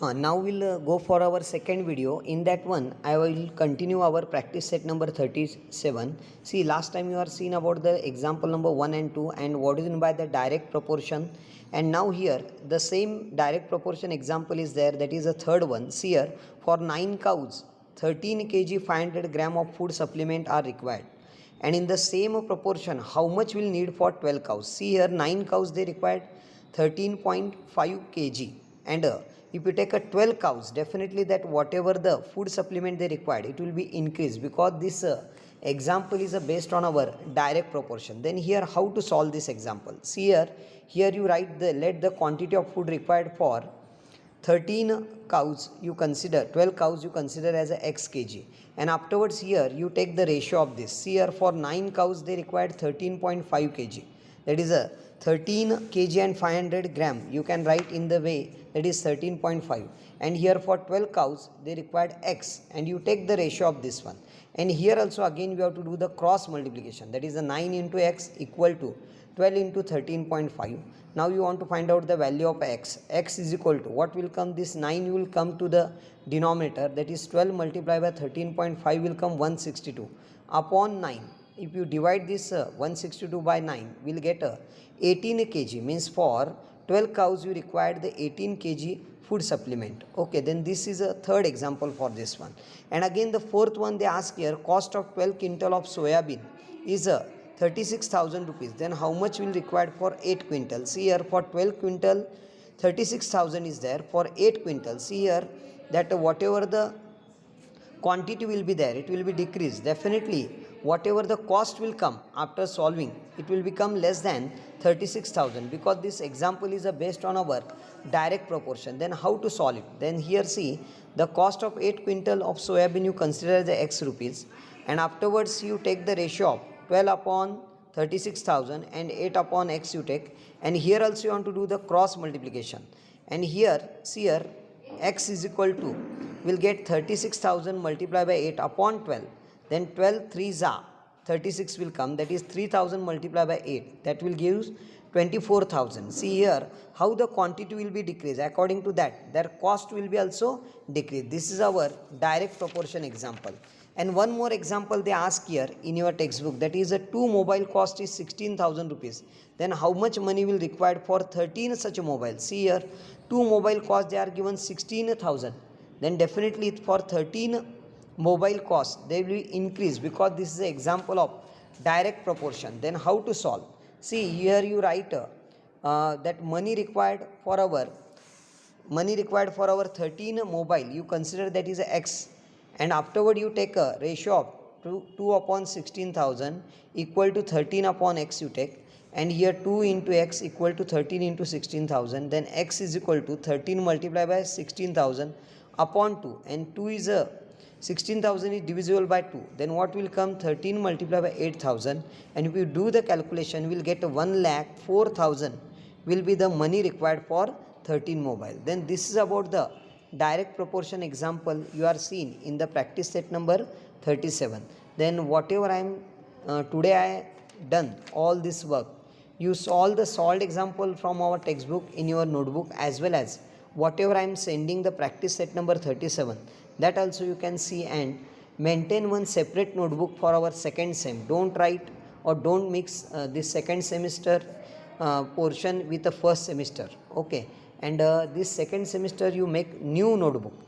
Now we'll go for our second video. In that one, I will continue our practice set number 37. See, last time you are seen about the example number 1 and 2 and what is meant by the direct proportion. And now here, the same direct proportion example is there. That is the third one. See here, for 9 cows, 13 kg 500 gram of food supplement are required. And in the same proportion, how much will need for 12 cows? See here, 9 cows they required 13.5 kg. And if you take a 12 cows, definitely that whatever the food supplement they required, it will be increased, because this example is based on our direct proportion. Then here, how to solve this example? See here you write the let the quantity of food required for 13 cows you consider, 12 cows you consider as a x kg, and afterwards here you take the ratio of this. See here, for 9 cows they required 13.5 kg, that is a 13 kg and 500 gram, you can write in the way that is 13.5, and here for 12 cows they required x, and you take the ratio of this one. And here also again we have to do the cross multiplication, that is the 9 into x equal to 12 into 13.5. Now you want to find out the value of x. X is equal to what will come, this 9 will come to the denominator, that is 12 multiplied by 13.5 will come 162 upon 9. If you divide this 162 by 9, we will get 18 kg, means for 12 cows you required the 18 kg food supplement. Okay, then this is a third example for this one. And again the fourth one they ask here, cost of 12 quintal of soya bean is 36,000 rupees. Then how much will required for 8 quintal? See here, for 12 quintal 36,000 is there. For 8 quintal, see here that whatever the quantity will be there, it will be decreased. Definitely whatever the cost will come after solving, it will become less than 36,000, because this example is based on our direct proportion. Then how to solve it? Then here see, the cost of 8 quintal of soya bean you consider as the x rupees, and afterwards you take the ratio of 12 upon 36,000 and 8 upon x you take, and here also you want to do the cross multiplication. And here see here, x is equal to, will get 36,000 multiplied by 8 upon 12, then 12 3s are 36 will come, that is 3000 multiplied by 8, that will give 24,000. See here how the quantity will be decreased, according to that their cost will be also decreased. This is our direct proportion example. And one more example they ask here in your textbook, that is a 2 mobile cost is 16,000 rupees. Then how much money will required for 13 such a mobile? See here, 2 mobile cost they are given 16,000. Then definitely for 13 mobile cost they will increase, because this is an example of direct proportion. Then how to solve? See here you write that money required for our 13 mobile you consider that is a x, and afterward you take a ratio of 2 upon 16,000 equal to 13 upon x you take, and here 2 into x equal to 13 into 16,000. Then x is equal to 13 multiplied by 16,000 upon 2, and 2 is a 16,000 is divisible by 2. Then what will come? 13 multiplied by 8,000, and if you do the calculation we will get 1,04,000 will be the money required for 13 mobile. Then this is about the direct proportion example you are seen in the practice set number 37. Then whatever I am today I done all this work, you solve the solved example from our textbook in your notebook, as well as whatever I am sending the practice set number 37, that also you can see, and maintain one separate notebook for our second sem. Don't write or don't mix this second semester portion with the first semester. Okay, and this second semester you make new notebook.